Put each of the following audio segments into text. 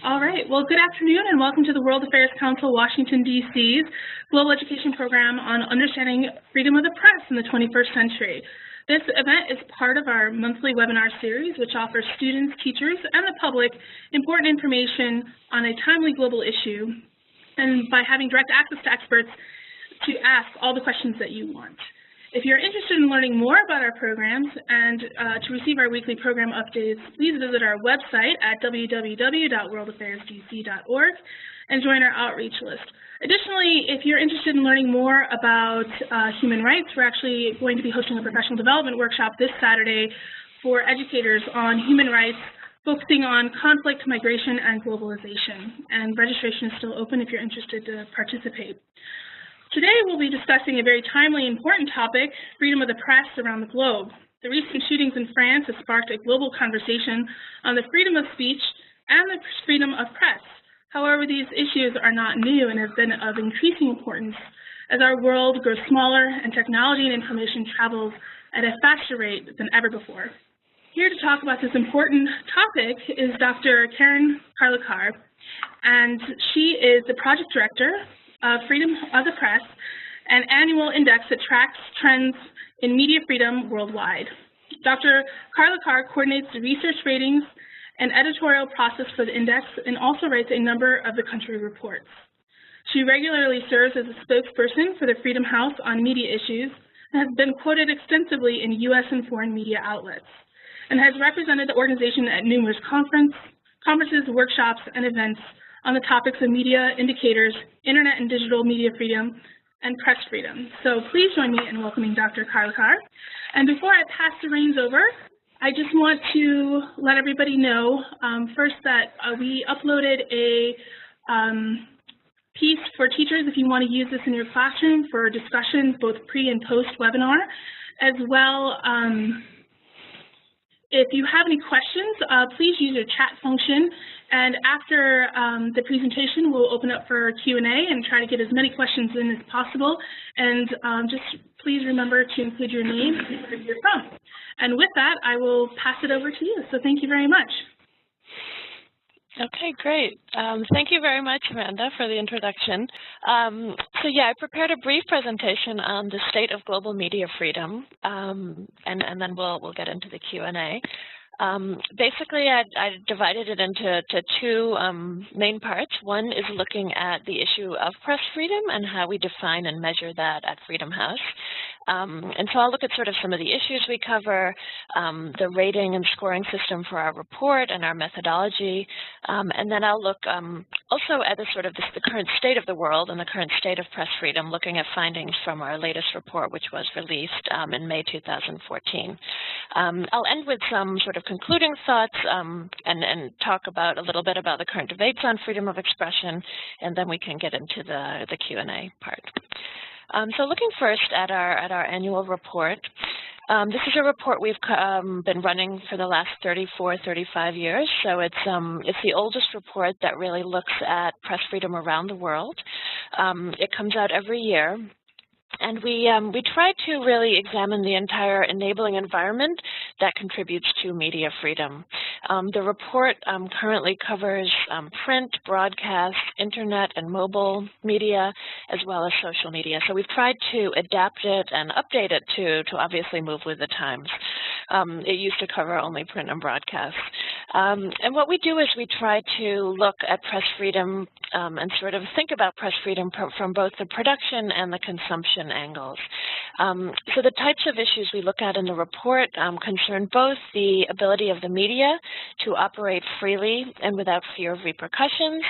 All right. Well, good afternoon and welcome to the World Affairs Council, Washington, D.C.'s Global Education Program on Understanding Freedom of the Press in the 21st Century. This event is part of our monthly webinar series, which offers students, teachers, and the public important information on a timely global issue, and by having direct access to experts to ask all the questions that you want. If you're interested in learning more about our programs and to receive our weekly program updates, please visit our website at www.worldaffairsdc.org and join our outreach list. Additionally, if you're interested in learning more about human rights, we're actually going to be hosting a professional development workshop this Saturday for educators on human rights, focusing on conflict, migration, and globalization. And registration is still open if you're interested to participate. Today we'll be discussing a very timely and important topic, freedom of the press around the globe. The recent shootings in France have sparked a global conversation on the freedom of speech and the freedom of press. However, these issues are not new and have been of increasing importance as our world grows smaller and technology and information travels at a faster rate than ever before. Here to talk about this important topic is Dr. Karin Karlekar, and she is the project director of Freedom of the Press, an annual index that tracks trends in media freedom worldwide. Dr. Karlekar coordinates the research ratings and editorial process for the index and also writes a number of the country reports. She regularly serves as a spokesperson for the Freedom House on media issues and has been quoted extensively in U.S. and foreign media outlets, and has represented the organization at numerous conferences, workshops, and events on the topics of media indicators, internet and digital media freedom, and press freedom. So please join me in welcoming Dr. Karlekar. And before I pass the reins over, I just want to let everybody know first that we uploaded a piece for teachers if you want to use this in your classroom for discussions both pre and post webinar. As well, if you have any questions, please use your chat function. And after the presentation, we'll open up for Q&A and try to get as many questions in as possible. And just please remember to include your name and where you're from. And with that, I will pass it over to you. So thank you very much. Okay, great. Thank you very much, Amanda, for the introduction. So yeah, I prepared a brief presentation on the state of global media freedom, and then we'll get into the Q&A. Basically, I divided it into two main parts. One is looking at the issue of press freedom and how we define and measure that at Freedom House. And so I'll look at sort of some of the issues we cover, the rating and scoring system for our report and our methodology, and then I'll look also at the current state of the world and the current state of press freedom, looking at findings from our latest report, which was released in May 2014. I'll end with some sort of concluding thoughts and talk about a little bit about the current debates on freedom of expression, and then we can get into the Q&A part. So looking first at our annual report, this is a report we've been running for the last 35 years. So it's the oldest report that really looks at press freedom around the world. It comes out every year. And we try to really examine the entire enabling environment that contributes to media freedom. The report currently covers print, broadcast, internet, and mobile media, as well as social media. So we've tried to adapt it and update it to obviously move with the times. It used to cover only print and broadcast. And what we do is we try to look at press freedom and sort of think about press freedom from both the production and the consumption angles. So the types of issues we look at in the report concern both the ability of the media to operate freely and without fear of repercussions,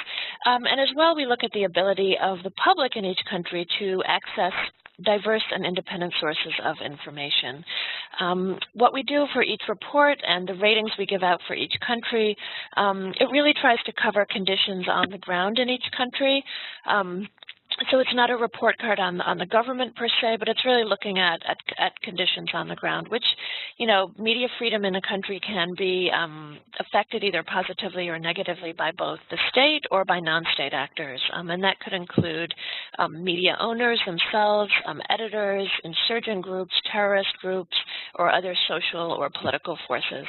and as well we look at the ability of the public in each country to access diverse and independent sources of information. What we do for each report and the ratings we give out for each country, it really tries to cover conditions on the ground in each country. So it's not a report card on the government per se, but it's really looking at conditions on the ground, which, media freedom in a country can be affected either positively or negatively by both the state or by non-state actors. And that could include media owners themselves, editors, insurgent groups, terrorist groups, or other social or political forces.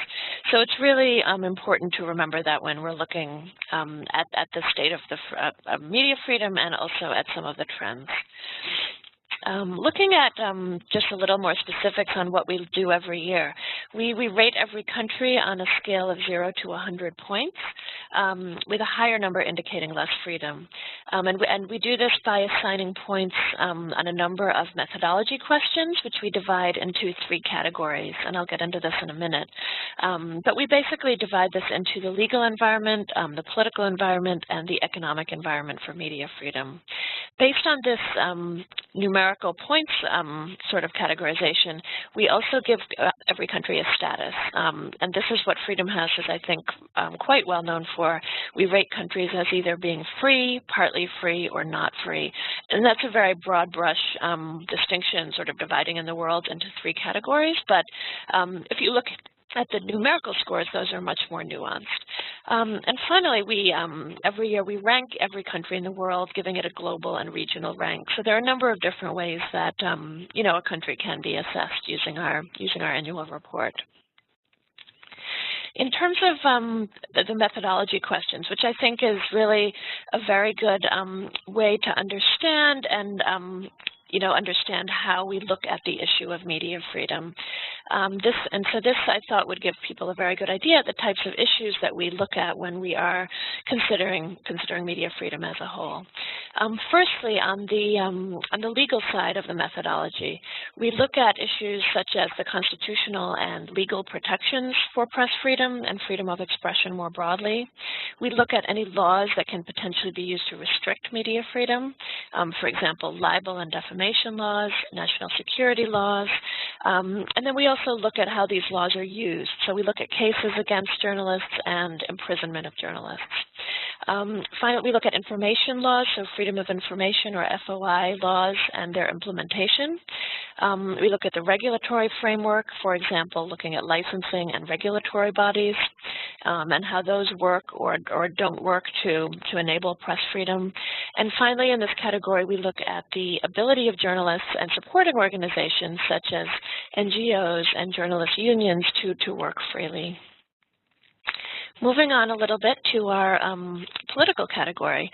So it's really important to remember that when we're looking at the state of the media freedom and also at some of the trends. Looking at just a little more specifics on what we do every year, we rate every country on a scale of 0 to 100 points, with a higher number indicating less freedom. And we do this by assigning points on a number of methodology questions, which we divide into 3 categories, and I'll get into this in a minute. But we basically divide this into the legal environment, the political environment, and the economic environment for media freedom. Based on this numerical points sort of categorization, we also give every country a status. And this is what Freedom House is, I think, quite well known for. We rate countries as either being free, partly free, or not free. And that's a very broad brush distinction, sort of dividing in the world into 3 categories. But if you look at the numerical scores, those are much more nuanced. And finally, we every year we rank every country in the world, giving it a global and regional rank. So there are a number of different ways that a country can be assessed using our annual report. In terms of the methodology questions, which I think is really a very good way to understand and understand how we look at the issue of media freedom. This I thought would give people a very good idea of the types of issues that we look at when we are considering media freedom as a whole. Firstly, on the legal side of the methodology, we look at issues such as the constitutional and legal protections for press freedom and freedom of expression more broadly. We look at any laws that can potentially be used to restrict media freedom, for example, libel and defamation laws, national security laws, and then we also look at how these laws are used. So we look at cases against journalists and imprisonment of journalists. Finally, we look at information laws, so freedom of information or FOI laws and their implementation. We look at the regulatory framework, for example, looking at licensing and regulatory bodies and how those work or don't work to enable press freedom. And finally, in this category, we look at the ability of journalists and supporting organizations such as NGOs and journalist unions to work freely. Moving on a little bit to our political category.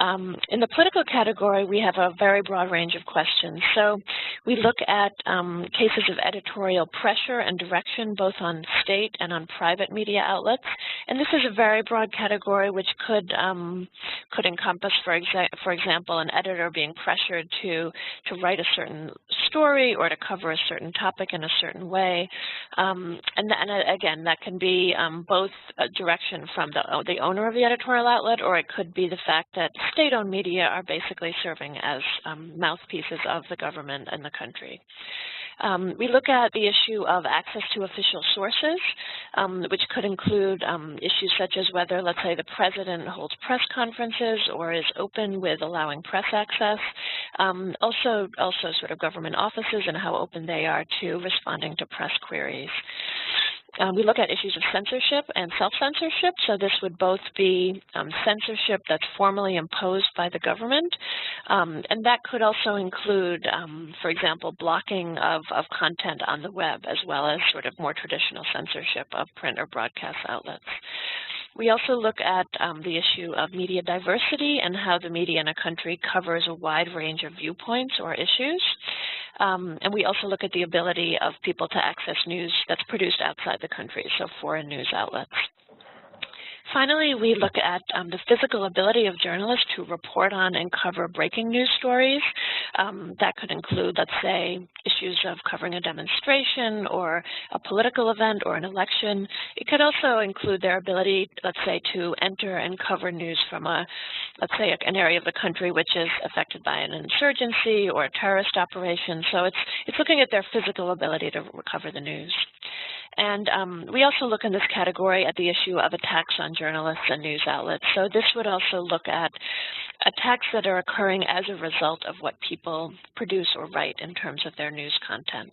In the political category, we have a very broad range of questions. So we look at cases of editorial pressure and direction, both on state and on private media outlets. And this is a very broad category which could encompass, for example, an editor being pressured to write a certain story or to cover a certain topic in a certain way. And again, that can be both a direction from the owner of the editorial outlet, or it could be the fact that state-owned media are basically serving as mouthpieces of the government and the country. We look at the issue of access to official sources, which could include issues such as whether, let's say, the president holds press conferences or is open with allowing press access. Also sort of government offices and how open they are to responding to press queries. We look at issues of censorship and self-censorship. So this would both be censorship that's formally imposed by the government, and that could also include, for example, blocking of content on the web, as well as sort of more traditional censorship of print or broadcast outlets. We also look at the issue of media diversity and how the media in a country covers a wide range of viewpoints or issues. And we also look at the ability of people to access news that's produced outside the country, so foreign news outlets. Finally, we look at the physical ability of journalists to report on and cover breaking news stories. That could include, let's say, issues of covering a demonstration or a political event or an election. It could also include their ability, let's say, to enter and cover news from let's say, an area of the country which is affected by an insurgency or a terrorist operation. So it's looking at their physical ability to cover the news. And we also look in this category at the issue of attacks on journalists and news outlets. So this would also look at attacks that are occurring as a result of what people produce or write in terms of their news content.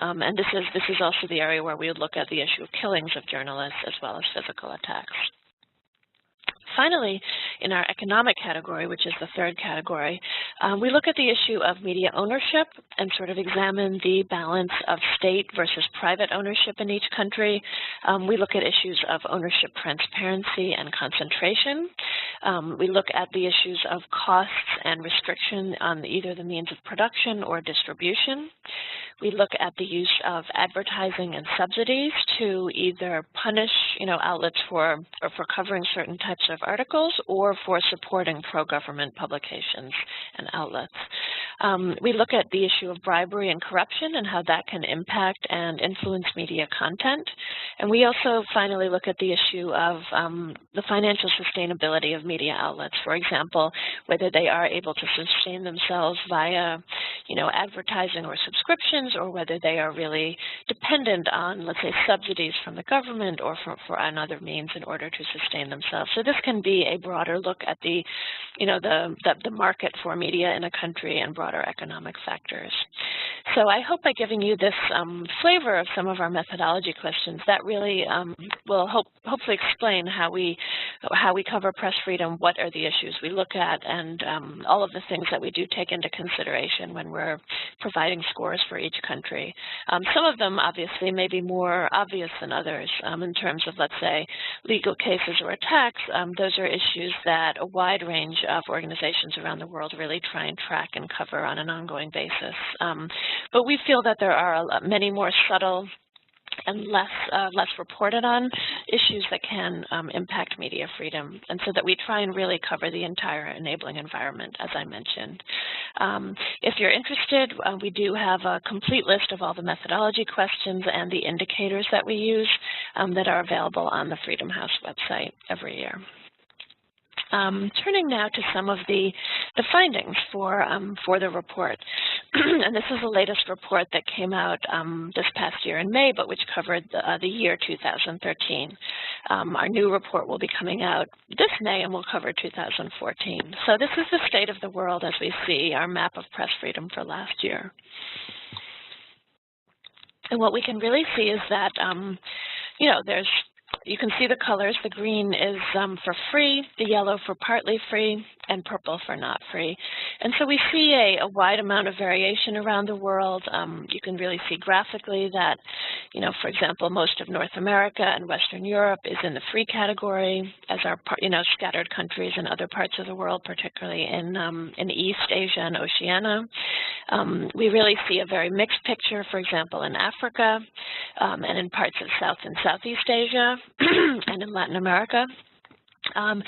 And this is also the area where we would look at the issue of killings of journalists as well as physical attacks. Finally, in our economic category, which is the third category, we look at the issue of media ownership and sort of examine the balance of state versus private ownership in each country. We look at issues of ownership transparency and concentration. We look at the issues of costs and restriction on either the means of production or distribution. We look at the use of advertising and subsidies to either punish, outlets for covering certain types of articles or for supporting pro-government publications and outlets. We look at the issue of bribery and corruption and how that can impact and influence media content. And we also finally look at the issue of the financial sustainability of media outlets. For example, whether they are able to sustain themselves via, advertising or subscriptions, or whether they are really dependent on, let's say, subsidies from the government or on other means in order to sustain themselves. So this can be a broader look at the market for media in a country and broader economic factors. So I hope by giving you this flavor of some of our methodology questions, that really will hopefully explain how we cover press freedom, what are the issues we look at, and all of the things that we do take into consideration when we're providing scores for each country. Some of them obviously may be more obvious than others in terms of, let's say, legal cases or attacks. Those are issues that a wide range of organizations around the world really try and track and cover on an ongoing basis. But we feel that there are many more subtle and less reported on issues that can impact media freedom, and so that we try and really cover the entire enabling environment, as I mentioned. If you're interested, we do have a complete list of all the methodology questions and the indicators that we use that are available on the Freedom House website every year. Turning now to some of the findings for the report. And this is the latest report that came out this past year in May, but which covered the year 2013. Our new report will be coming out this May and will cover 2014. So this is the state of the world as we see our map of press freedom for last year. And what we can really see is that, you can see the colors. The green is for free, the yellow for partly free, and purple for not free. And so we see a wide amount of variation around the world. You can really see graphically that, for example, most of North America and Western Europe is in the free category, as are, scattered countries in other parts of the world, particularly in East Asia and Oceania. We really see a very mixed picture, for example, in Africa and in parts of South and Southeast Asia and in Latin America. And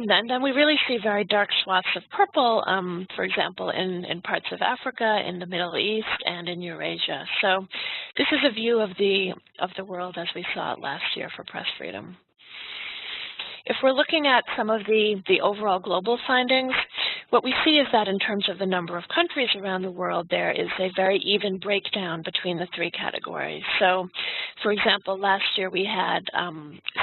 then we really see very dark swaths of purple, for example, in parts of Africa, in the Middle East, and in Eurasia. So this is a view of the world as we saw it last year for press freedom. If we're looking at some of the overall global findings, what we see is that in terms of the number of countries around the world, there is a very even breakdown between the three categories. So, for example, last year we had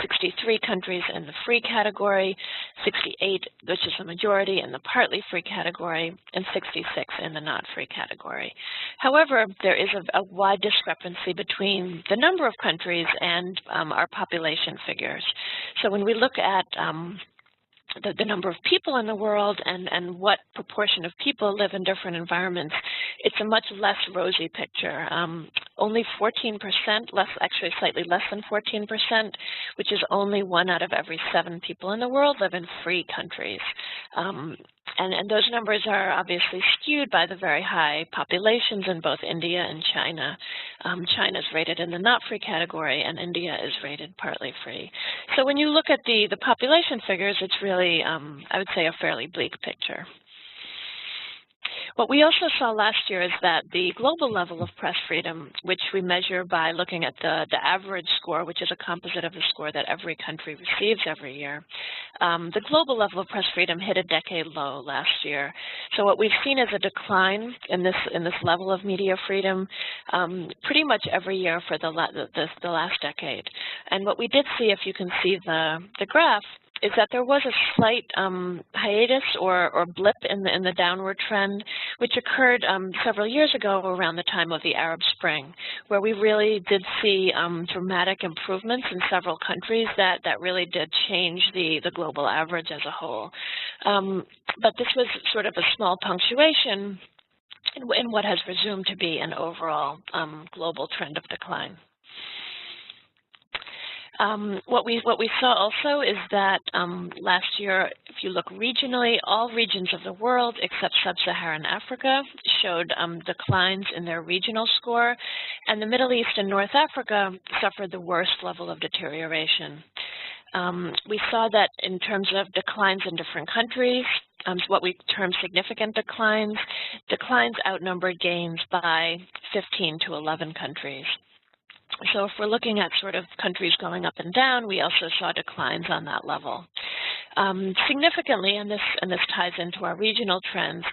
63 countries in the free category, 68, which is the majority, in the partly free category, and 66 in the not free category. However, there is a wide discrepancy between the number of countries and our population figures. So when we look at the number of people in the world and what proportion of people live in different environments, it's a much less rosy picture. Only 14%, actually slightly less than 14%, which is only 1 out of every 7 people in the world live in free countries. And those numbers are obviously skewed by the very high populations in both India and China. China is rated in the not free category, and India is rated partly free. So when you look at the population figures, it's really, I would say, a fairly bleak picture. What we also saw last year is that the global level of press freedom, which we measure by looking at the average score, which is a composite of the score that every country receives every year, the global level of press freedom hit a decade low last year. So what we've seen is a decline in this level of media freedom pretty much every year for the last decade. And what we did see, if you can see the graph, is that there was a slight hiatus or blip in the downward trend, which occurred several years ago around the time of the Arab Spring, where we really did see dramatic improvements in several countries that really did change the global average as a whole. But this was sort of a small punctuation in what has resumed to be an overall global trend of decline. What we saw also is that last year, if you look regionally, all regions of the world except sub-Saharan Africa showed declines in their regional score, and the Middle East and North Africa suffered the worst level of deterioration. We saw that in terms of declines in different countries, what we term significant declines outnumbered gains by 15 to 11 countries. So if we're looking at sort of countries going up and down, we also saw declines on that level. Significantly, and this ties into our regional trends,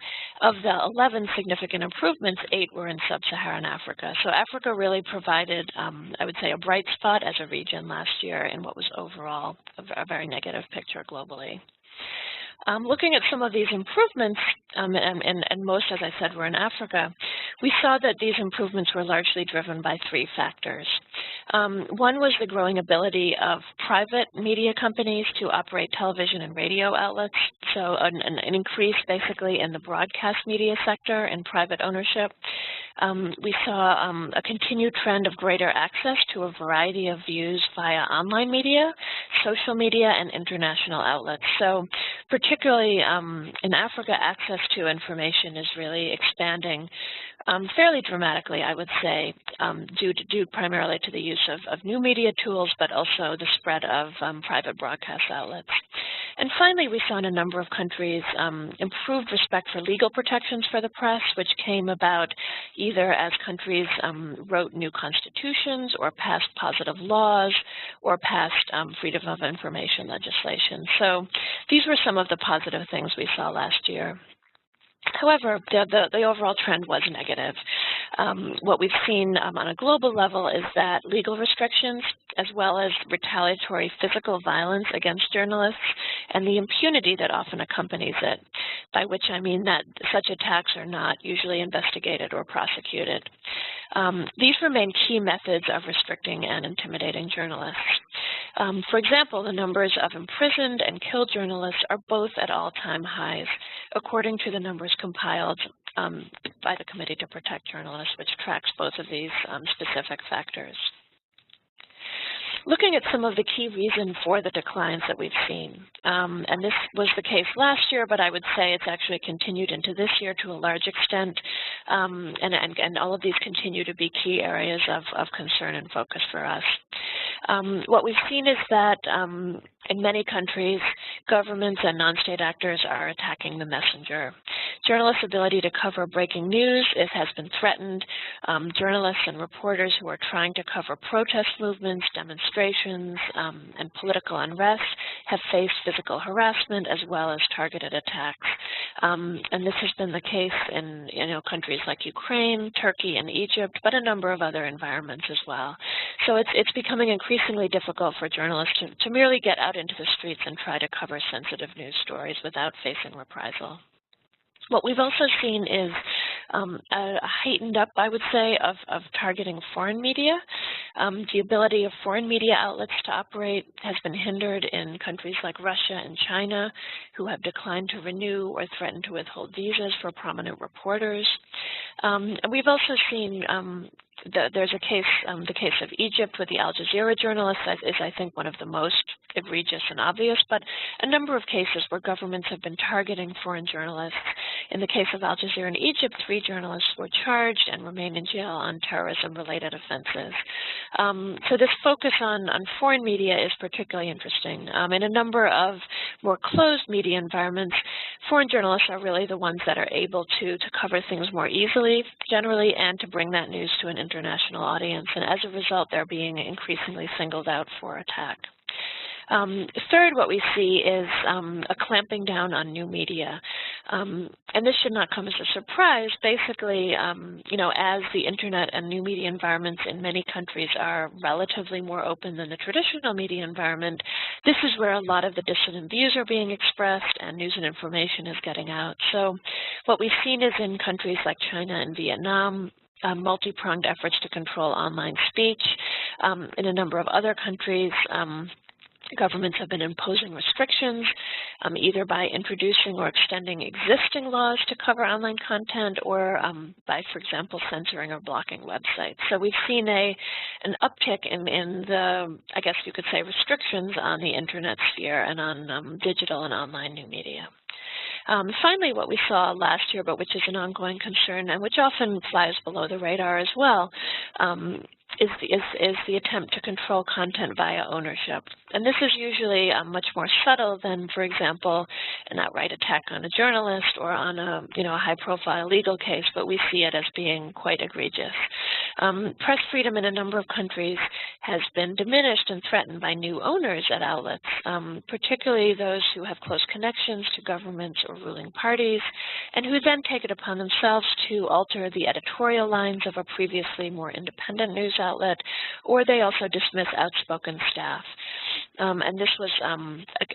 of the 11 significant improvements, 8 were in sub-Saharan Africa. So Africa really provided, I would say, a bright spot as a region last year in what was overall a very negative picture globally. Looking at some of these improvements, and most, as I said, were in Africa, we saw that these improvements were largely driven by 3 factors. One was the growing ability of private media companies to operate television and radio outlets, so an increase basically in the broadcast media sector and private ownership. We saw a continued trend of greater access to a variety of views via online media, social media, and international outlets. So particularly in Africa, access to information is really expanding fairly dramatically, I would say, due primarily to the use of new media tools, but also the spread of private broadcast outlets. And finally, we saw in a number of countries improved respect for legal protections for the press, which came about either as countries wrote new constitutions or passed positive laws or passed freedom of information legislation. So these were some of the positive things we saw last year. However, the overall trend was negative. What we've seen on a global level is that legal restrictions, as well as retaliatory physical violence against journalists, and the impunity that often accompanies it, by which I mean that such attacks are not usually investigated or prosecuted. These remain key methods of restricting and intimidating journalists. For example, the numbers of imprisoned and killed journalists are both at all-time highs, according to the numbers compiled by the Committee to Protect Journalists, which tracks both of these specific factors. Looking at some of the key reasons for the declines that we've seen, and this was the case last year, but I would say it's actually continued into this year to a large extent, and all of these continue to be key areas of concern and focus for us. What we've seen is that in many countries, governments and non-state actors are attacking the messenger. Journalists' ability to cover breaking news has been threatened. Journalists and reporters who are trying to cover protest movements, demonstrations, and political unrest have faced physical harassment as well as targeted attacks. And this has been the case in countries like Ukraine, Turkey, and Egypt, but a number of other environments as well. So it's becoming increasingly difficult for journalists to merely get out into the streets and try to cover sensitive news stories without facing reprisal. What we've also seen is a heightened up, I would say, of targeting foreign media. The ability of foreign media outlets to operate has been hindered in countries like Russia and China, who have declined to renew or threatened to withhold visas for prominent reporters. And we've also seen there's a case, the case of Egypt with the Al Jazeera journalists is, I think, one of the most egregious and obvious, but a number of cases where governments have been targeting foreign journalists. In the case of Al Jazeera in Egypt, 3 journalists were charged and remain in jail on terrorism-related offenses. So this focus on foreign media is particularly interesting. In a number of more closed media environments, foreign journalists are really the ones that are able to cover things more easily, generally, and to bring that news to an international audience. And as a result, they're being increasingly singled out for attack. Third, what we see is a clamping down on new media. And this should not come as a surprise. Basically, as the internet and new media environments in many countries are relatively more open than the traditional media environment, this is where a lot of the dissident views are being expressed and news and information is getting out. So what we've seen is in countries like China and Vietnam, multi-pronged efforts to control online speech. In a number of other countries, governments have been imposing restrictions, either by introducing or extending existing laws to cover online content, or by, for example, censoring or blocking websites. So we've seen an uptick in the, I guess you could say, restrictions on the internet sphere and on digital and online new media. Finally, what we saw last year, but which is an ongoing concern and which often flies below the radar as well, is the attempt to control content via ownership. And this is usually much more subtle than, for example, an outright attack on a journalist or on a high-profile legal case, but we see it as being quite egregious. Press freedom in a number of countries has been diminished and threatened by new owners at outlets, particularly those who have close connections to governments or ruling parties, and who then take it upon themselves to alter the editorial lines of a previously more independent news outlet, or they also dismiss outspoken staff. And this was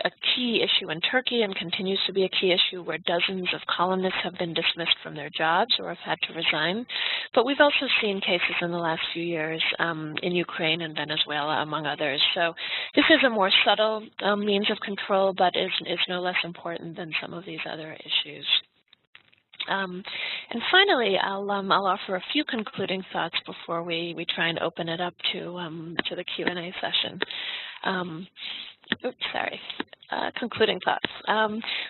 a key issue in Turkey and continues to be a key issue, where dozens of columnists have been dismissed from their jobs or have had to resign. But we've also seen cases in the last few years in Ukraine and Venezuela, among others. So this is a more subtle means of control, but is no less important than some of these other issues. And finally, I'll offer a few concluding thoughts before we try and open it up to the Q&A session. Concluding thoughts.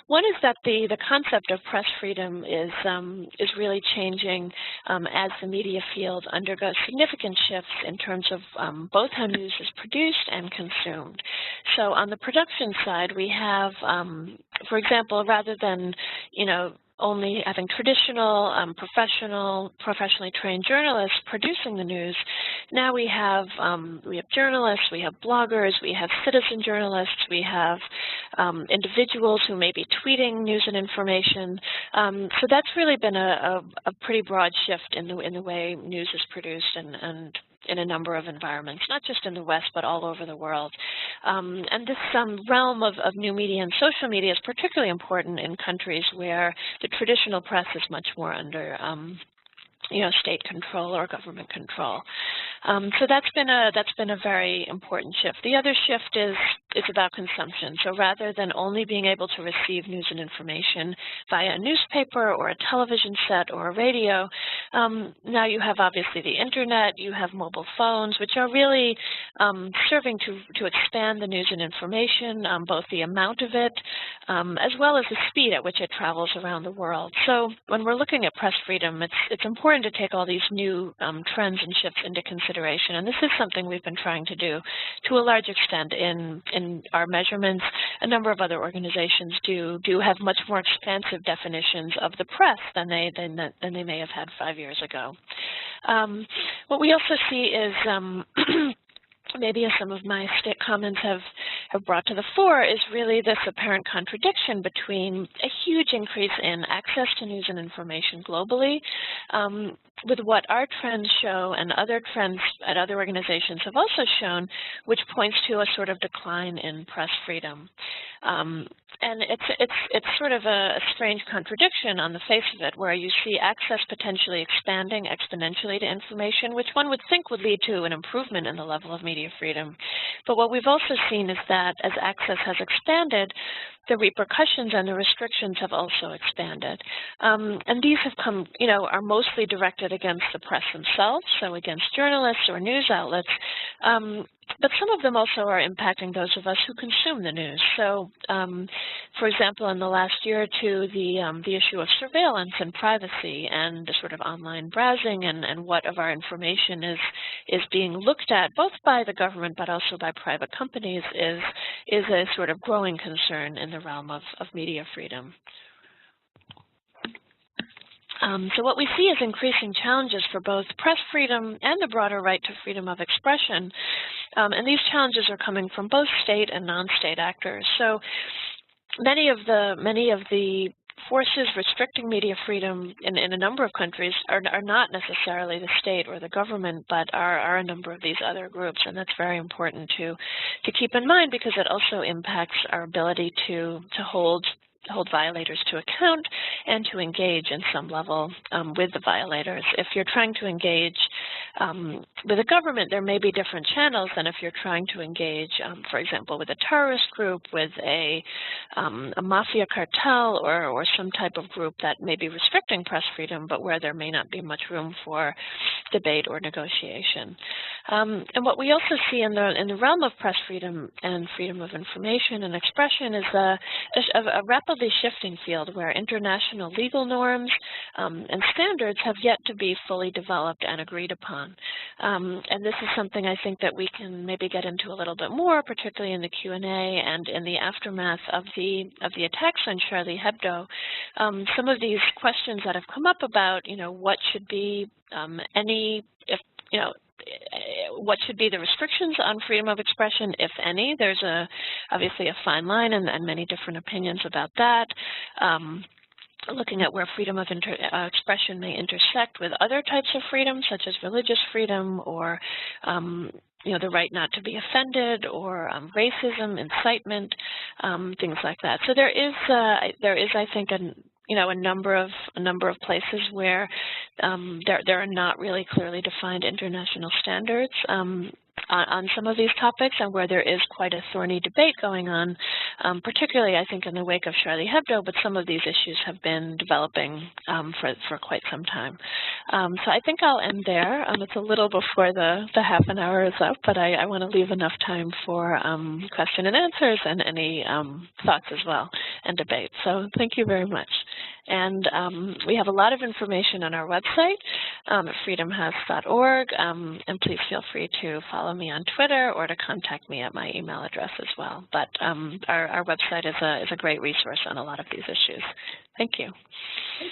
One is that the concept of press freedom is really changing as the media field undergoes significant shifts in terms of both how news is produced and consumed. So on the production side, we have, for example, rather than only having traditional, professionally trained journalists producing the news, now we have journalists, we have bloggers, we have citizen journalists, we have individuals who may be tweeting news and information. So that's really been a pretty broad shift in the way news is produced and in a number of environments, not just in the West, but all over the world. And this realm of new media and social media is particularly important in countries where the traditional press is much more under state control or government control. So that's been a very important shift. The other shift is about consumption. So rather than only being able to receive news and information via a newspaper or a television set or a radio, now you have obviously the internet, you have mobile phones, which are really serving to expand the news and information, both the amount of it, as well as the speed at which it travels around the world. So when we're looking at press freedom, it's important to take all these new trends and shifts into consideration, and this is something we've been trying to do to a large extent in our measurements. A number of other organizations do have much more expansive definitions of the press than they may have had 5 years ago. What we also see is maybe as some of my state comments have brought to the fore, is really this apparent contradiction between a huge increase in access to news and information globally, with what our trends show and other trends at other organizations have also shown, which points to a sort of decline in press freedom. And it's sort of a strange contradiction on the face of it, where you see access potentially expanding exponentially to information, which one would think would lead to an improvement in the level of media freedom. But what we've also seen is that as access has expanded, the repercussions and the restrictions have also expanded. And these have come, are mostly directed against the press themselves, so against journalists or news outlets. But some of them also are impacting those of us who consume the news. So, for example, in the last year or two, the issue of surveillance and privacy and the sort of online browsing and what of our information is being looked at, both by the government but also by private companies, is a sort of growing concern in the realm of media freedom. So what we see is increasing challenges for both press freedom and the broader right to freedom of expression. And these challenges are coming from both state and non-state actors. So many of the forces restricting media freedom in a number of countries are not necessarily the state or the government, but are a number of these other groups, and that's very important to keep in mind, because it also impacts our ability to hold violators to account and to engage in some level with the violators. If you're trying to engage with a government, there may be different channels than if you're trying to engage, for example, with a terrorist group, with a mafia cartel, or some type of group that may be restricting press freedom, but where there may not be much room for debate or negotiation. And what we also see in the realm of press freedom and freedom of information and expression is a rapidly shifting field where international legal norms and standards have yet to be fully developed and agreed upon. And this is something I think that we can maybe get into a little bit more, particularly in the Q&A and in the aftermath of the attacks on Charlie Hebdo. Some of these questions that have come up about, what should be what should be the restrictions on freedom of expression, if any. There's obviously a fine line and many different opinions about that. Looking at where freedom of expression may intersect with other types of freedom, such as religious freedom, or the right not to be offended, or racism, incitement, things like that. So there is, I think, a number of places where there are not really clearly defined international standards on some of these topics, and where there is quite a thorny debate going on, particularly I think in the wake of Charlie Hebdo, but some of these issues have been developing for quite some time. So I think I'll end there. It's a little before the half an hour is up, but I want to leave enough time for question and answers and any thoughts as well, and debate. So thank you very much. And we have a lot of information on our website at freedomhouse.org, and please feel free to follow me on Twitter or to contact me at my email address as well. But our website is a great resource on a lot of these issues. Thank you.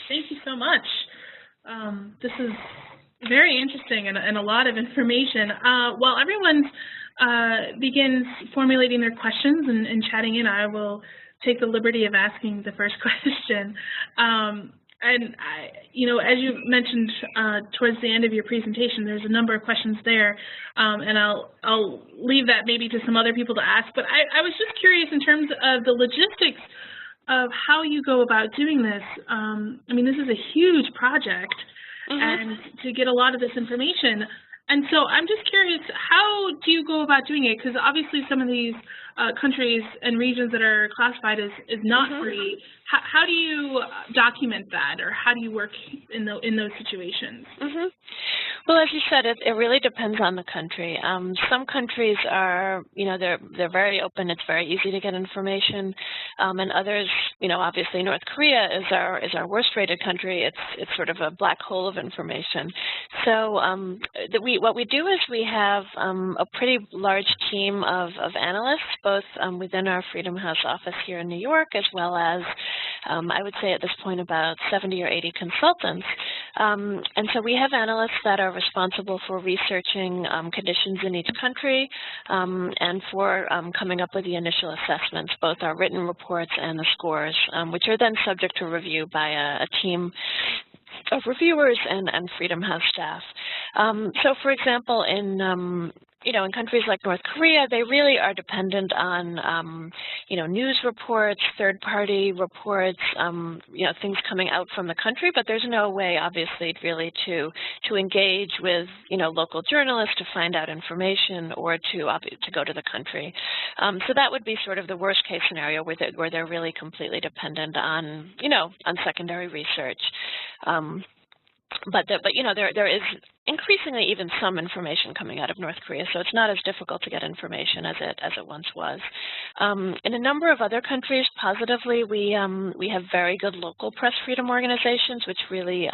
Thank you so much. This is very interesting and a lot of information. While everyone begins formulating their questions and chatting in, I will take the liberty of asking the first question. And as you mentioned towards the end of your presentation, there's a number of questions there, and I'll leave that maybe to some other people to ask. But I was just curious in terms of the logistics of how you go about doing this. I mean, this is a huge project, and to get a lot of this information. And so I'm just curious, how do you go about doing it? Because obviously some of these countries and regions that are classified as not free, how do you document that, or how do you work in those situations? Well, as you said, it really depends on the country. Some countries are, they're very open. It's very easy to get information, and others, obviously North Korea is our worst-rated country. It's sort of a black hole of information. So what we do is we have a pretty large team of analysts, both within our Freedom House office here in New York, as well as I would say at this point about 70 or 80 consultants. And so we have analysts that are responsible for researching conditions in each country and for coming up with the initial assessments, both our written reports and the scores, which are then subject to review by a team of reviewers and Freedom House staff. So, for example, in countries like North Korea, they really are dependent on, news reports, third-party reports, things coming out from the country, but there's no way, obviously, really to engage with, local journalists to find out information or to go to the country. So that would be sort of the worst-case scenario where they're really completely dependent on, on secondary research. But there is increasingly even some information coming out of North Korea, so it's not as difficult to get information as it once was. In a number of other countries, positively, we have very good local press freedom organizations, which really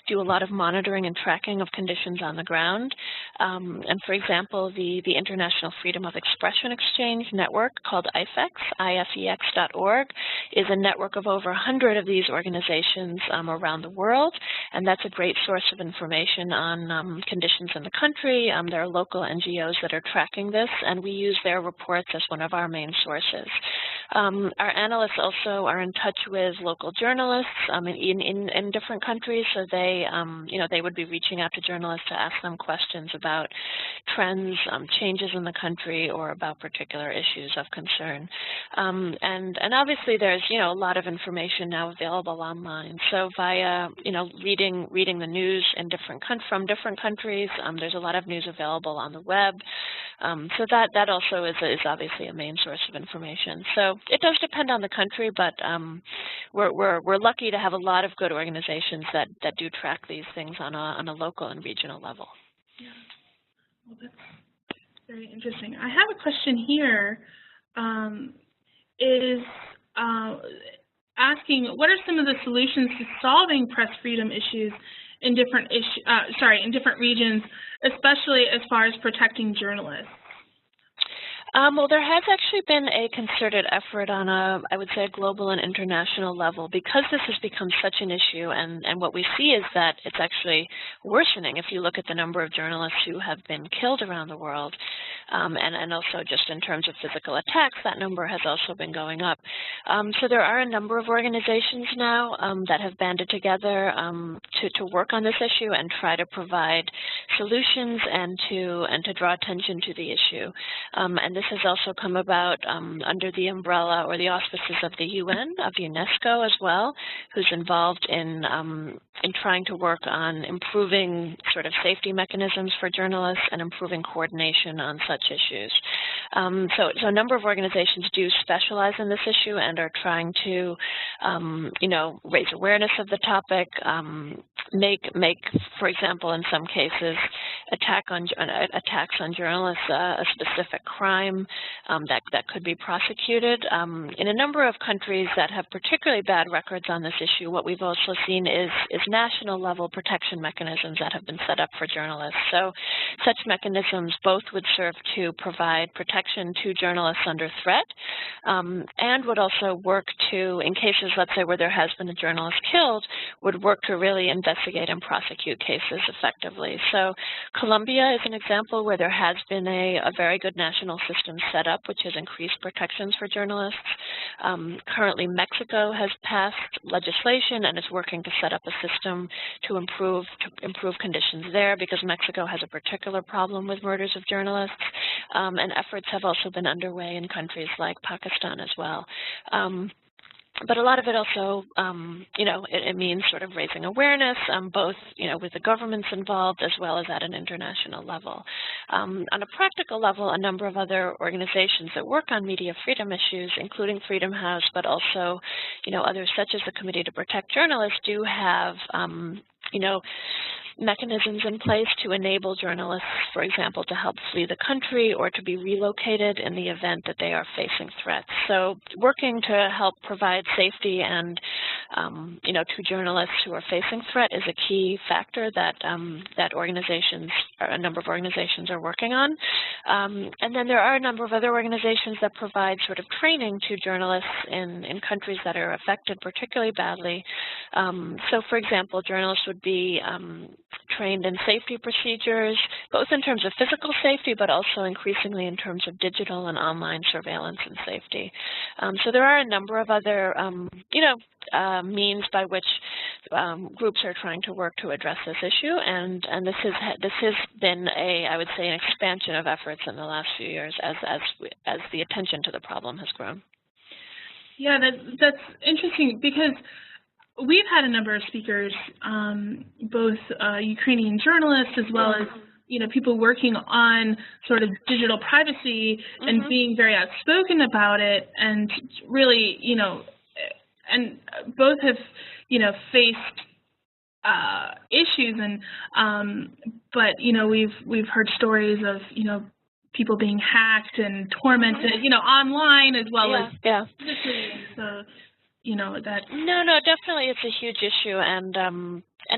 do a lot of monitoring and tracking of conditions on the ground. And for example, the International Freedom of Expression Exchange network called IFEX, ifex.org, is a network of over 100 of these organizations around the world, and that's a great source of information on conditions in the country. There are local NGOs that are tracking this, and we use their reports as one of our main sources. Our analysts also are in touch with local journalists in different countries, so they, they would be reaching out to journalists to ask them questions about trends, changes in the country, or about particular issues of concern. And obviously there's, a lot of information now available online. So via, reading the news in from different countries, there's a lot of news available on the web. So that also is obviously a main source of information. So it does depend on the country, but we're lucky to have a lot of good organizations that do track these things on a local and regional level. Yeah. Well, that's very interesting. I have a question here. Asking what are some of the solutions to solving press freedom issues in different regions, especially as far as protecting journalists? Well, there has actually been a concerted effort on I would say, a global and international level, because this has become such an issue, and what we see is that it's actually worsening if you look at the number of journalists who have been killed around the world, and also just in terms of physical attacks, that number has also been going up. So there are a number of organizations now that have banded together to work on this issue and try to provide solutions and to draw attention to the issue. And this has also come about under the umbrella or the auspices of the UN, of UNESCO as well, who's involved in trying to work on improving sort of safety mechanisms for journalists and improving coordination on such issues. So a number of organizations do specialize in this issue and are trying to, raise awareness of the topic, make, for example, in some cases, attacks on journalists a specific crime that could be prosecuted. In a number of countries that have particularly bad records on this issue, what we've also seen is national level protection mechanisms that have been set up for journalists. So such mechanisms both would serve to provide protection to journalists under threat and would also work to, in cases, let's say, where there has been a journalist killed, would work to really investigate and prosecute cases effectively. So Colombia is an example where there has been a very good national system set up, which has increased protections for journalists. Currently, Mexico has passed legislation and is working to set up a system to improve conditions there, because Mexico has a particular problem with murders of journalists, and efforts have also been underway in countries like Pakistan as well. But a lot of it also, it means sort of raising awareness, both, with the governments involved as well as at an international level. On a practical level, a number of other organizations that work on media freedom issues, including Freedom House, but also, others such as the Committee to Protect Journalists, do have, mechanisms in place to enable journalists, for example, to help flee the country or to be relocated in the event that they are facing threats. So working to help provide safety and, to journalists who are facing threat is a key factor that a number of organizations are working on. And then there are a number of other organizations that provide sort of training to journalists in countries that are affected particularly badly. So, for example, journalists would be trained in safety procedures, both in terms of physical safety, but also increasingly in terms of digital and online surveillance and safety. So there are a number of other, means by which groups are trying to work to address this issue, and this has been I would say, an expansion of efforts in the last few years as the attention to the problem has grown. Yeah, that's interesting, because we've had a number of speakers, both Ukrainian journalists as well as people working on sort of digital privacy and being very outspoken about it, and really and both have faced issues, and but we've heard stories of people being hacked and tormented online as well as physically. So that. No, definitely it's a huge issue, and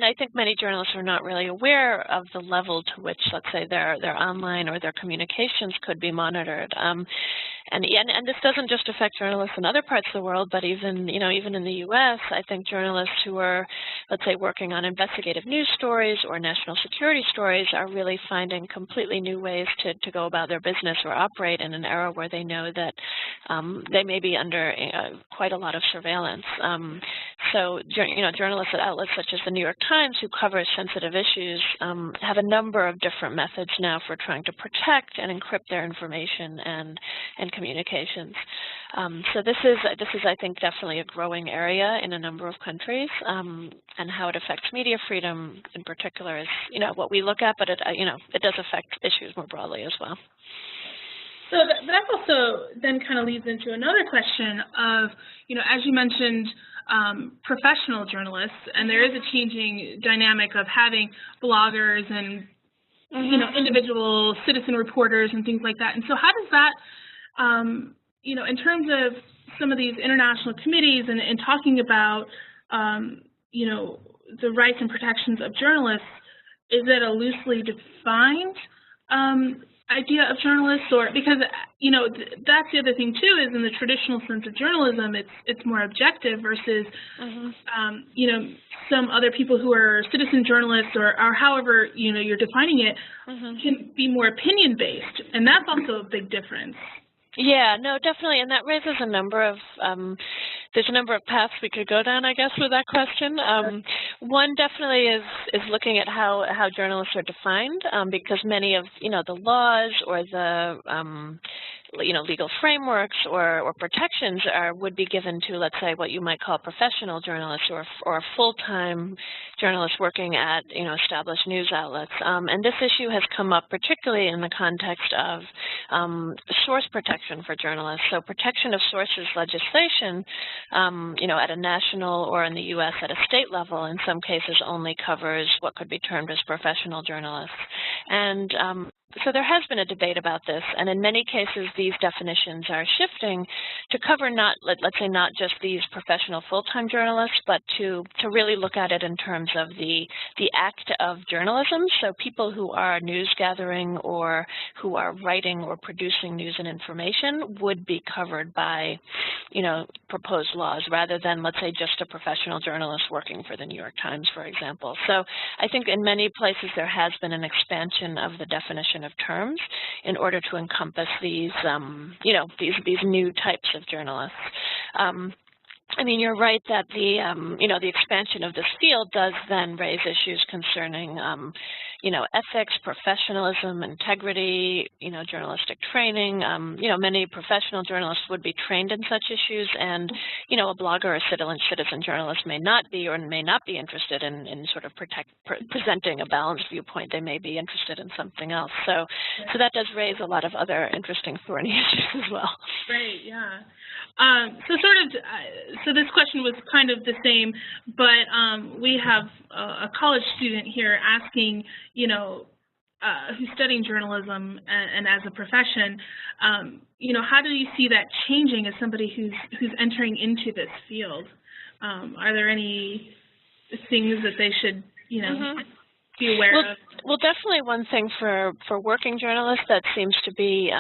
I think many journalists are not really aware of the level to which, let's say, their online or their communications could be monitored. And this doesn't just affect journalists in other parts of the world, but even in the U.S., I think journalists who are let's say, working on investigative news stories or national security stories are really finding completely new ways to go about their business or operate in an era where they know that they may be under quite a lot of surveillance. So, journalists at outlets such as the New York Times, who cover sensitive issues, have a number of different methods now for trying to protect and encrypt their information and communications. So this is, I think, definitely a growing area in a number of countries, and how it affects media freedom in particular is, what we look at, but it does affect issues more broadly as well. So that also then kind of leads into another question of, as you mentioned, professional journalists, and there is a changing dynamic of having bloggers and, individual citizen reporters and things like that. And so how does that, in terms of some of these international committees and talking about, the rights and protections of journalists, is it a loosely defined idea of journalists, or because that's the other thing too, is in the traditional sense of journalism, it's more objective versus some other people who are citizen journalists or however you're defining it can be more opinion based, and that's also a big difference. Yeah, no, definitely, and that raises a number of there's a number of paths we could go down, I guess, with that question. One definitely is looking at how journalists are defined, because many of the laws or the legal frameworks or protections would be given to, let's say, what you might call professional journalists or full-time journalists working at established news outlets. And this issue has come up particularly in the context of source protection for journalists. So protection of sources legislation, at a national or in the U.S. at a state level, in some cases only covers what could be termed as professional journalists. And so there has been a debate about this, and in many cases these definitions are shifting to cover let's say not just these professional full-time journalists, but to really look at it in terms of the act of journalism. So people who are news gathering or who are writing or producing news and information would be covered by proposed laws, rather than, let's say, just a professional journalist working for the New York Times, for example. So I think in many places there has been an expansion of the definition of terms in order to encompass these, these new types of journalists. I mean, you're right that the expansion of this field does then raise issues concerning, ethics, professionalism, integrity, journalistic training. Many professional journalists would be trained in such issues, and, a blogger or citizen journalist may not be or may not be interested in sort of presenting a balanced viewpoint. They may be interested in something else. So that does raise a lot of other interesting thorny issues as well. Right, yeah. So this question was kind of the same, but we have a college student here asking, who's studying journalism and as a profession, how do you see that changing as somebody who's entering into this field? Are there any things that they should, be aware of? Well, definitely one thing for working journalists that seems to be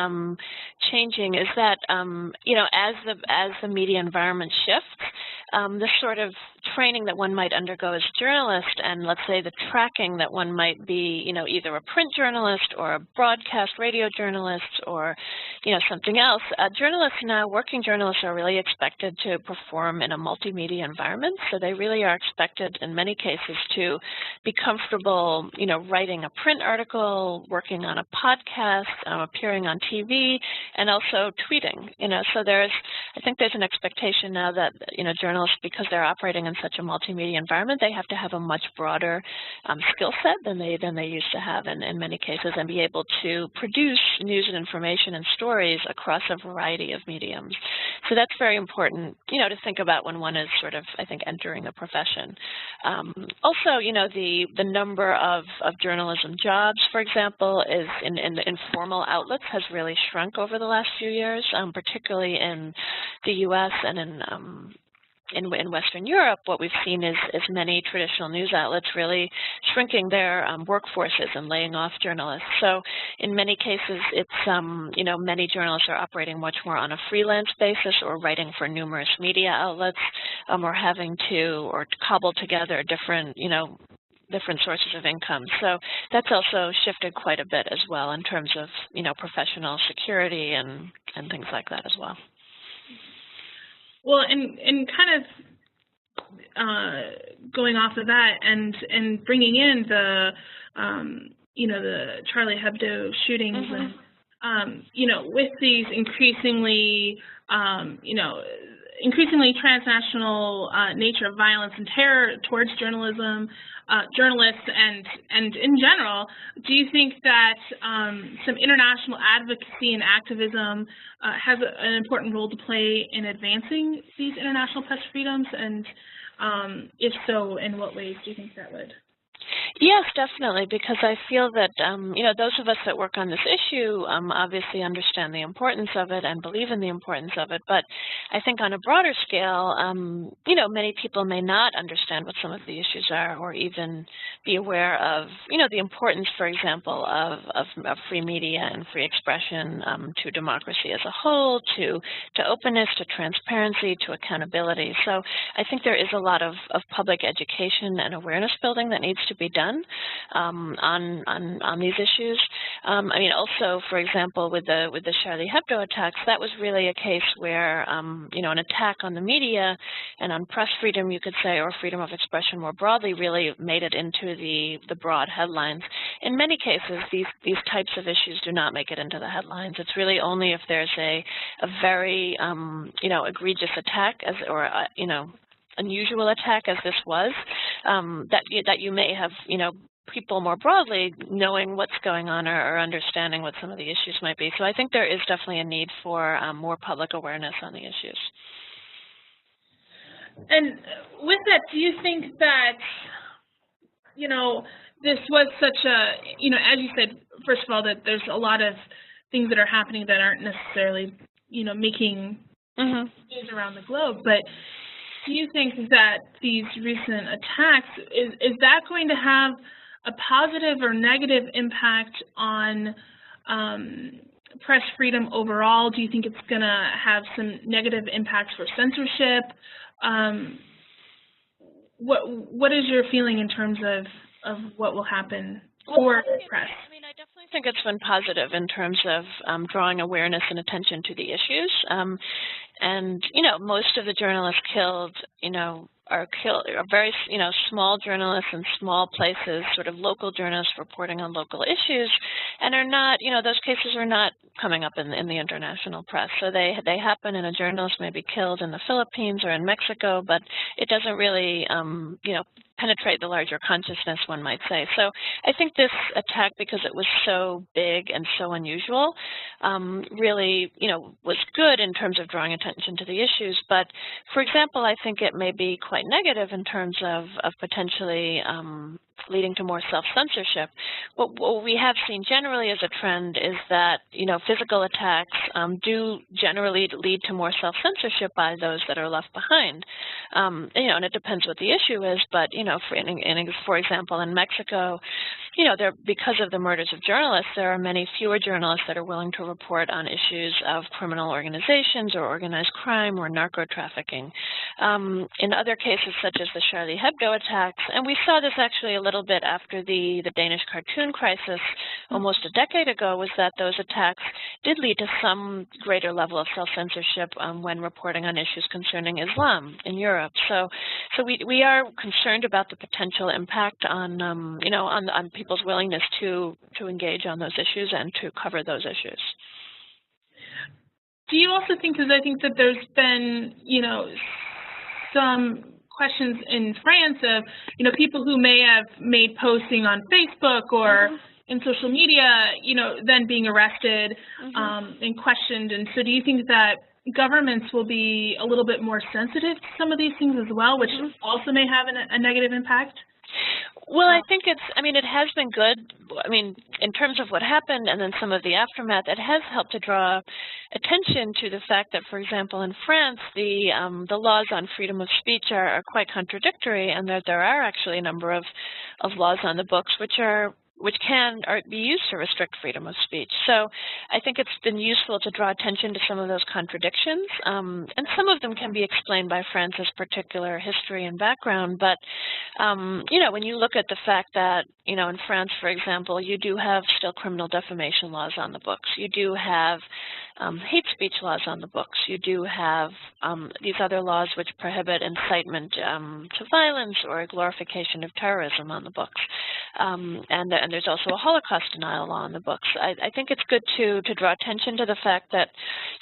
changing is that, as the media environment shifts, this sort of training that one might undergo as a journalist, and let's say the tracking that one might be, either a print journalist or a broadcast radio journalist or, something else. Journalists now, working journalists, are really expected to perform in a multimedia environment. So they really are expected, in many cases, to be comfortable, writing a print article, working on a podcast, appearing on TV, and also tweeting. So I think there's an expectation now that, journalists, because they're operating in such a multimedia environment, they have to have a much broader skill set than they used to have in many cases, and be able to produce news and information and stories across a variety of mediums. So that's very important, to think about when one is sort of, I think, entering the profession. Also, the number of journalism jobs, for example, is in informal outlets has really shrunk over the last few years, particularly in the U.S. and in Western Europe. What we've seen is many traditional news outlets really shrinking their workforces and laying off journalists. So in many cases, it's, many journalists are operating much more on a freelance basis or writing for numerous media outlets. or having to or cobble together different, different sources of income. So that's also shifted quite a bit as well in terms of, professional security and things like that as well. Well, and kind of going off of that and bringing in the, the Charlie Hebdo shootings and, with these increasingly, increasingly transnational nature of violence and terror towards journalism, journalists, and in general, do you think that some international advocacy and activism has an important role to play in advancing these international press freedoms? And if so, in what ways do you think that would? Yes, definitely, because I feel that, those of us that work on this issue obviously understand the importance of it and believe in the importance of it, but I think on a broader scale, many people may not understand what some of the issues are or even be aware of, the importance, for example, of free media and free expression to democracy as a whole, to openness, to transparency, to accountability. So I think there is a lot of public education and awareness building that needs to be done on these issues. Also, for example, with the Charlie Hebdo attacks, that was really a case where, an attack on the media and on press freedom, you could say, or freedom of expression more broadly, really made it into the broad headlines. In many cases, these types of issues do not make it into the headlines. It's really only if there's a very, egregious attack unusual attack as this was, that you may have, people more broadly knowing what's going on or understanding what some of the issues might be. So I think there is definitely a need for more public awareness on the issues. And with that, do you think that, this was such a, as you said, first of all, that there's a lot of things that are happening that aren't necessarily, making news around the globe, but do you think that these recent attacks, is that going to have a positive or negative impact on press freedom overall? Do you think it's going to have some negative impacts for censorship? What is your feeling in terms of what will happen for press? I definitely think it's been positive in terms of drawing awareness and attention to the issues. And, most of the journalists killed, are very, small journalists in small places, sort of local journalists reporting on local issues, and are not, those cases are not coming up in the international press. So they happen, and a journalist may be killed in the Philippines or in Mexico, but it doesn't really, penetrate the larger consciousness, one might say. So I think this attack, because it was so big and so unusual, really, was good in terms of drawing attention to the issues. But, for example, I think it may be quite negative in terms of potentially leading to more self-censorship. What we have seen generally as a trend is that, physical attacks do generally lead to more self-censorship by those that are left behind. And it depends what the issue is, but, for example, in Mexico, because of the murders of journalists, there are many fewer journalists that are willing to report on issues of criminal organizations or organized crime or narco-trafficking. In other cases, such as the Charlie Hebdo attacks, and we saw this actually a little bit after the Danish cartoon crisis almost a decade ago, was that those attacks did lead to some greater level of self-censorship when reporting on issues concerning Islam in Europe. So we are concerned about the potential impact on, on people's willingness to engage on those issues and to cover those issues. Do you also think, because I think that there's been, some questions in France of, people who may have made posting on Facebook or in social media, then being arrested and questioned. And so do you think that governments will be a little bit more sensitive to some of these things as well, which also may have a negative impact? Well, I think it has been good. In terms of what happened and then some of the aftermath, it has helped to draw attention to the fact that, for example, in France, the laws on freedom of speech are quite contradictory, and that there are actually a number of laws on the books which are which can be used to restrict freedom of speech. So I think it's been useful to draw attention to some of those contradictions, and some of them can be explained by France's particular history and background. But when you look at the fact that in France, for example, you do have still criminal defamation laws on the books. You do have hate speech laws on the books. You do have these other laws which prohibit incitement to violence or a glorification of terrorism on the books. And there's also a Holocaust denial law on the books. I think it's good to draw attention to the fact that,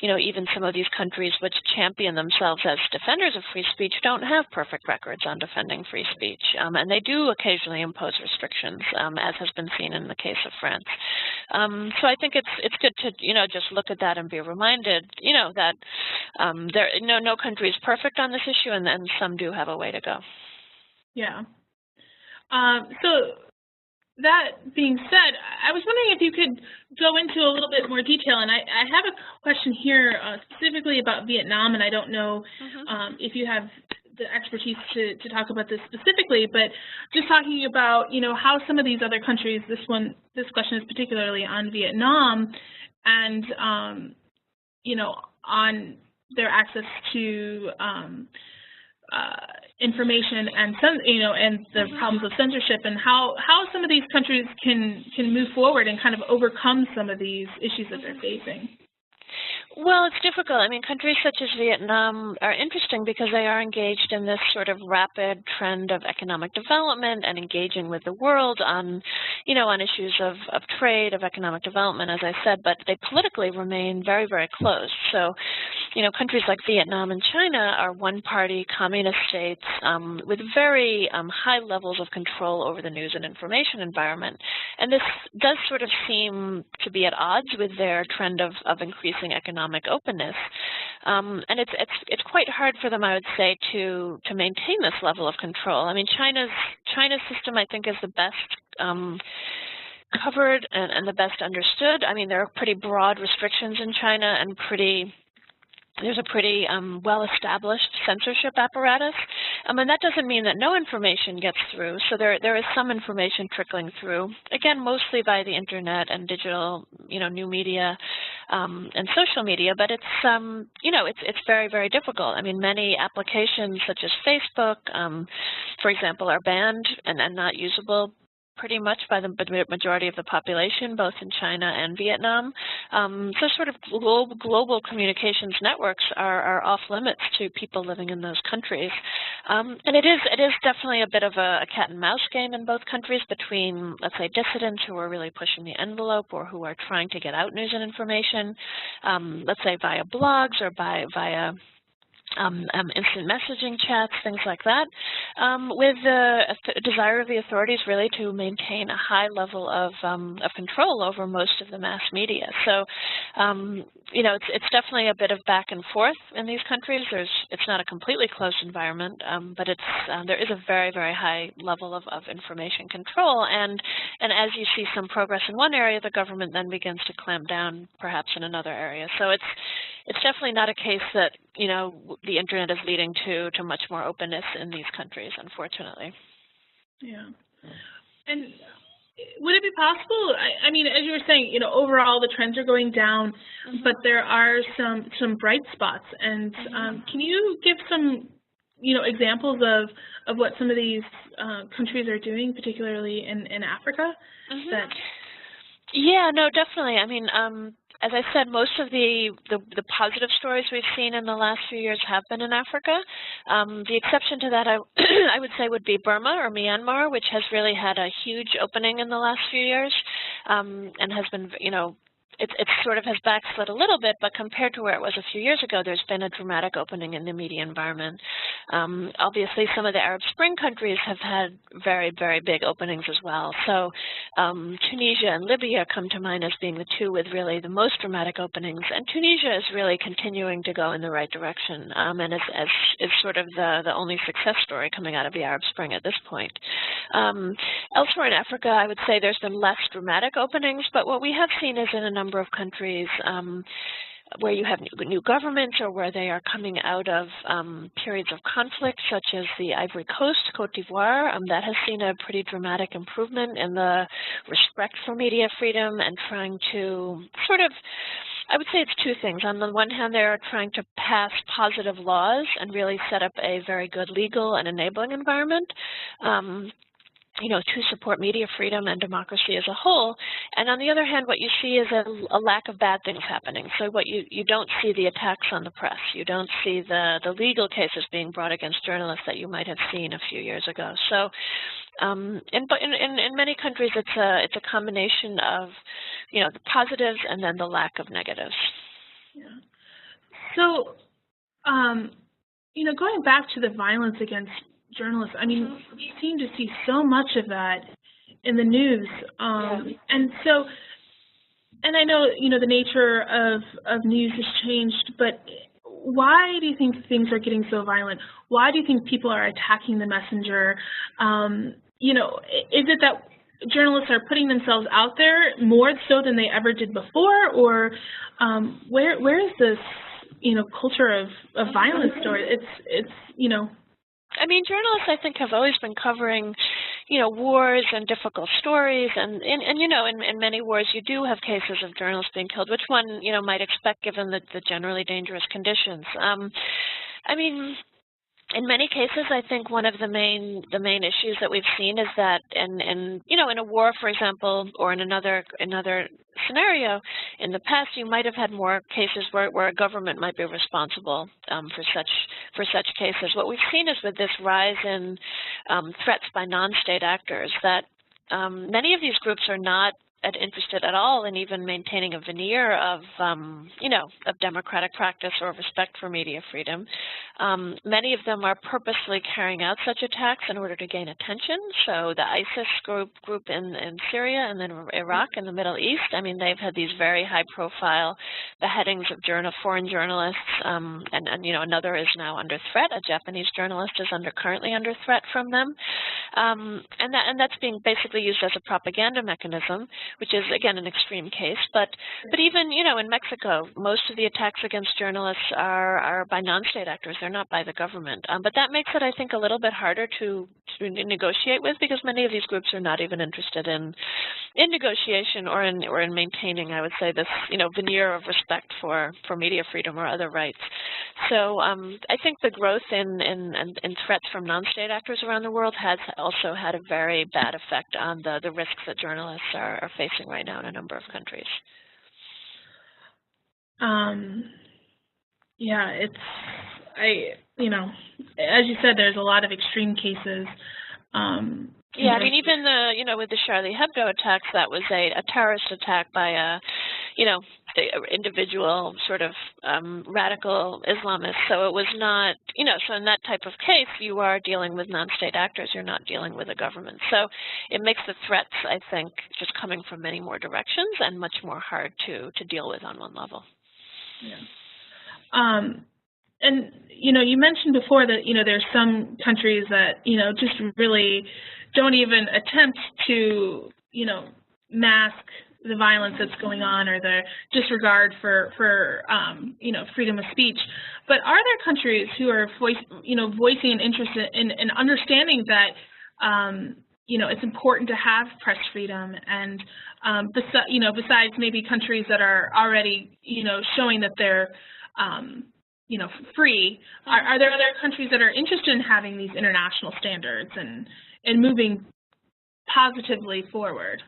even some of these countries which champion themselves as defenders of free speech don't have perfect records on defending free speech. And they do occasionally impose restrictions, as has been seen in the case of France. So I think it's good to, just look at that and be reminded, that no country is perfect on this issue, and then some do have a way to go. Yeah. So that being said, I was wondering if you could go into a little bit more detail, and I have a question here specifically about Vietnam, and I don't know if you have the expertise to talk about this specifically, but just talking about, how some of these other countries, this question is particularly on Vietnam, and, on their access to information and and the problems of censorship, and how some of these countries can move forward and kind of overcome some of these issues that they're facing. Well, it's difficult. I mean, countries such as Vietnam are interesting because they are engaged in this sort of rapid trend of economic development and engaging with the world on, on issues of trade, of economic development, as I said, but they politically remain very, very closed. So, countries like Vietnam and China are one-party communist states with very high levels of control over the news and information environment. And this does sort of seem to be at odds with their trend of increasing economic openness, and it's quite hard for them, I would say, to maintain this level of control. I mean, China's system, I think, is the best covered and the best understood. I mean, there are pretty broad restrictions in China, and there's a pretty well-established censorship apparatus, and that doesn't mean that no information gets through. So there is some information trickling through, again, mostly by the internet and digital, new media and social media. But it's it's very, very difficult. I mean, many applications such as Facebook, for example, are banned and not usable pretty much by the majority of the population, both in China and Vietnam. So sort of global communications networks are off limits to people living in those countries. And it is definitely a bit of a cat and mouse game in both countries between, let's say, dissidents who are really pushing the envelope or who are trying to get out news and information, let's say via blogs or via instant messaging chats, things like that, with the desire of the authorities really to maintain a high level of control over most of the mass media. So, it's definitely a bit of back and forth in these countries. It's not a completely closed environment, but there is a very, very high level of information control. And as you see some progress in one area, the government then begins to clamp down perhaps in another area. So it's definitely not a case that, the internet is leading to much more openness in these countries, unfortunately. Yeah. And would it be possible, I mean, as you were saying, overall the trends are going down, but there are some bright spots. And can you give some, examples of what some of these countries are doing, particularly in Africa? Yeah, no, definitely. I mean, as I said, most of the positive stories we've seen in the last few years have been in Africa. The exception to that, I would say, would be Burma or Myanmar, which has really had a huge opening in the last few years, and has been, it sort of has backslid a little bit, but compared to where it was a few years ago, there's been a dramatic opening in the media environment. Obviously, some of the Arab Spring countries have had very, very big openings as well. So Tunisia and Libya come to mind as being the two with really the most dramatic openings. And Tunisia is really continuing to go in the right direction, and is sort of the only success story coming out of the Arab Spring at this point. Elsewhere in Africa, I would say there's been less dramatic openings, but what we have seen is in a number of countries, where you have new governments or where they are coming out of periods of conflict, such as the Ivory Coast, Cote d'Ivoire, that has seen a pretty dramatic improvement in the respect for media freedom and trying to sort of, I would say it's two things. On the one hand, they're trying to pass positive laws and really set up a very good legal and enabling environment, to support media freedom and democracy as a whole. And on the other hand, what you see is a lack of bad things happening. So what you don't see the attacks on the press. You don't see the legal cases being brought against journalists that you might have seen a few years ago. So in many countries, it's a combination of, the positives and then the lack of negatives. Yeah. So, going back to the violence against journalists, I mean, we seem to see so much of that in the news, and so, and I know, the nature of news has changed, but why do you think things are getting so violent? Why do you think people are attacking the messenger? Is it that journalists are putting themselves out there more so than they ever did before, or where is this, culture of violence story? It's I mean, journalists, I think, have always been covering, wars and difficult stories, and in many wars, you do have cases of journalists being killed, which one, might expect given the generally dangerous conditions. I mean, in many cases, I think one of the main issues that we've seen is that in a war, for example, or in another scenario, in the past, you might have had more cases where a government might be responsible for such cases. What we've seen is with this rise in threats by non-state actors that many of these groups are not interested at all in even maintaining a veneer of democratic practice or respect for media freedom. Many of them are purposely carrying out such attacks in order to gain attention. So the ISIS group in Syria and then Iraq and the Middle East, I mean, they've had these very high-profile beheadings of foreign journalists, and another is now under threat. A Japanese journalist is currently under threat from them, and that's being basically used as a propaganda mechanism, which is, again, an extreme case. But even, in Mexico, most of the attacks against journalists are by non-state actors. They're not by the government. But that makes it, I think, a little bit harder to negotiate with, because many of these groups are not even interested in negotiation or in maintaining, I would say, this, veneer of respect for media freedom or other rights. So I think the growth in threats from non-state actors around the world has also had a very bad effect on the risks that journalists are facing right now in a number of countries. Yeah, as you said, there's a lot of extreme cases. Yeah, I mean, even with the Charlie Hebdo attacks, that was a terrorist attack by a, individual sort of radical Islamist. So it was not, so in that type of case, you are dealing with non-state actors. You're not dealing with a government. So it makes the threats, I think, just coming from many more directions and much more hard to deal with on one level. Yeah. And, you mentioned before that, there's some countries that, just really don't even attempt to, mask the violence that's going on or the disregard for freedom of speech. But are there countries who are voicing an interest in understanding that, it's important to have press freedom, and besides maybe countries that are already, showing that they're, free, are there other countries that are interested in having these international standards and moving positively forward?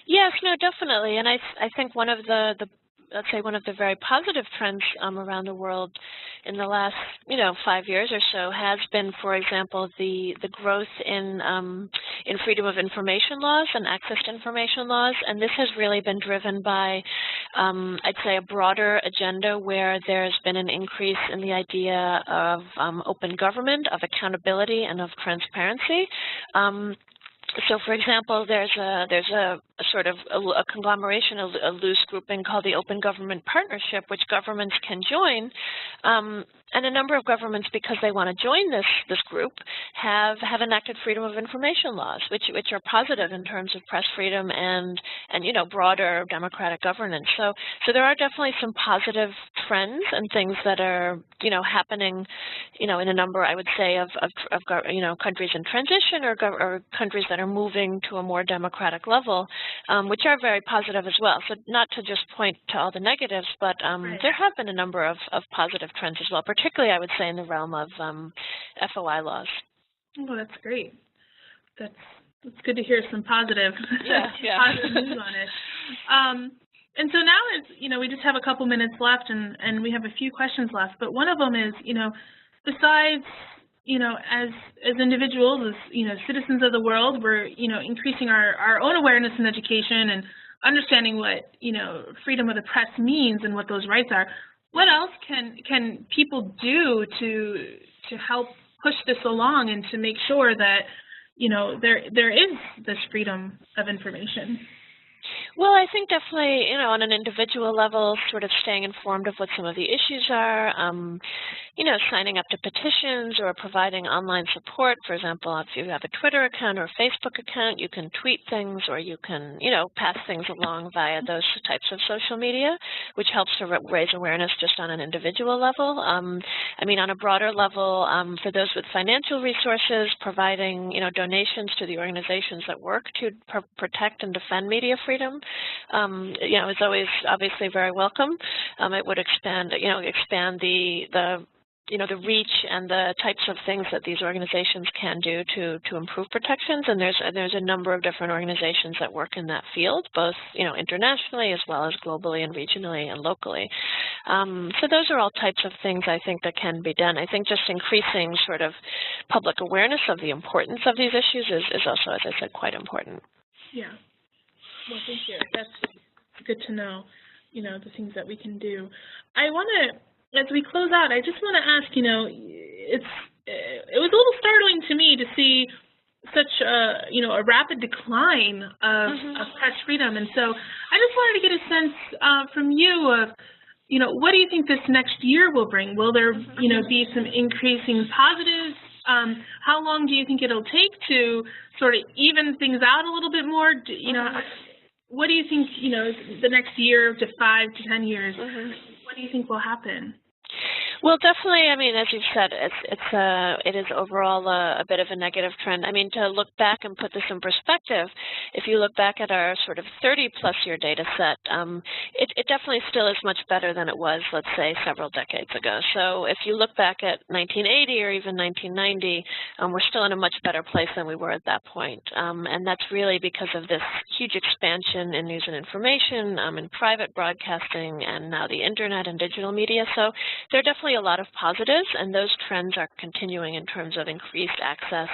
Yes, no, definitely. And I think one of the let's say one of the very positive trends around the world in the last 5 years or so has been, for example, the growth in freedom of information laws and access to information laws, and this has really been driven by I'd say a broader agenda where there's been an increase in the idea of open government, of accountability, and of transparency. So, for example, there's a sort of a conglomeration, a loose grouping called the Open Government Partnership, which governments can join And a number of governments, because they want to join this group, have enacted freedom of information laws, which are positive in terms of press freedom and broader democratic governance. So there are definitely some positive trends and things that are happening in a number, I would say, of countries in transition or countries that are moving to a more democratic level, which are very positive as well. So not to just point to all the negatives, but there have been a number of positive trends as well, particularly, I would say, in the realm of FOI laws. Oh, that's great. That's good to hear some positive, positive news on it. And so now, we just have a couple minutes left, and we have a few questions left. But one of them is, besides, as individuals, as citizens of the world, we're, increasing our own awareness in education and understanding what, freedom of the press means and what those rights are. What else can people do to help push this along and to make sure that there is this freedom of information? Well, I think definitely, on an individual level, sort of staying informed of what some of the issues are, signing up to petitions or providing online support. For example, if you have a Twitter account or a Facebook account, you can tweet things or you can, pass things along via those types of social media, which helps to raise awareness just on an individual level. On a broader level, for those with financial resources, providing, donations to the organizations that work to protect and defend media freedom, is always obviously very welcome. It would expand the reach and the types of things that these organizations can do to improve protections. And there's a number of different organizations that work in that field, both internationally as well as globally and regionally and locally. So those are all types of things I think that can be done. I think just increasing sort of public awareness of the importance of these issues is also, as I said, quite important. Yeah. Well, thank you. That's good to know, the things that we can do. I want to, as we close out, I just want to ask, it was a little startling to me to see such a rapid decline of press freedom. And so I just wanted to get a sense from you of, what do you think this next year will bring? Will there, be some increasing positives? How long do you think it'll take to sort of even things out a little bit more? What do you think, the next year to 5 to 10 years, what do you think will happen? Well, definitely, as you've said, it is overall a bit of a negative trend. To look back and put this in perspective, if you look back at our sort of 30-plus year data set, it definitely still is much better than it was, let's say, several decades ago. So if you look back at 1980 or even 1990, we're still in a much better place than we were at that point. And that's really because of this huge expansion in news and information, in private broadcasting, and now the internet and digital media. So there are definitely a lot of positives, and those trends are continuing in terms of increased access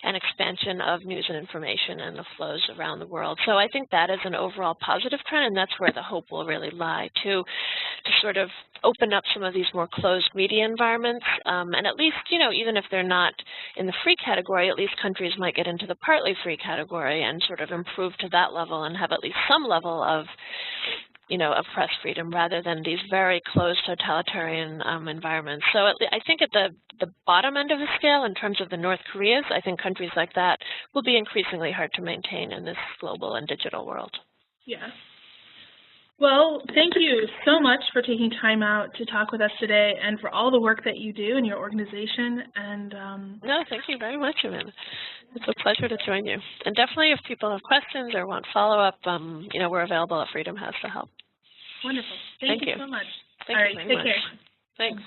and expansion of news and information and the flows around the world. So I think that is an overall positive trend, and that's where the hope will really lie, to sort of open up some of these more closed media environments, and at least, even if they're not in the free category, at least countries might get into the partly free category and sort of improve to that level and have at least some level of of press freedom rather than these very closed totalitarian environments. So I think at the bottom end of the scale, in terms of the North Koreas, I think countries like that will be increasingly hard to maintain in this global and digital world. Yeah. Well, thank you so much for taking time out to talk with us today and for all the work that you do in your organization. And no, thank you very much, Amanda. It's a pleasure to join you. And definitely if people have questions or want follow-up, we're available at Freedom House to help. Wonderful. Thank you so much. Thank you very much. Take care. Thanks.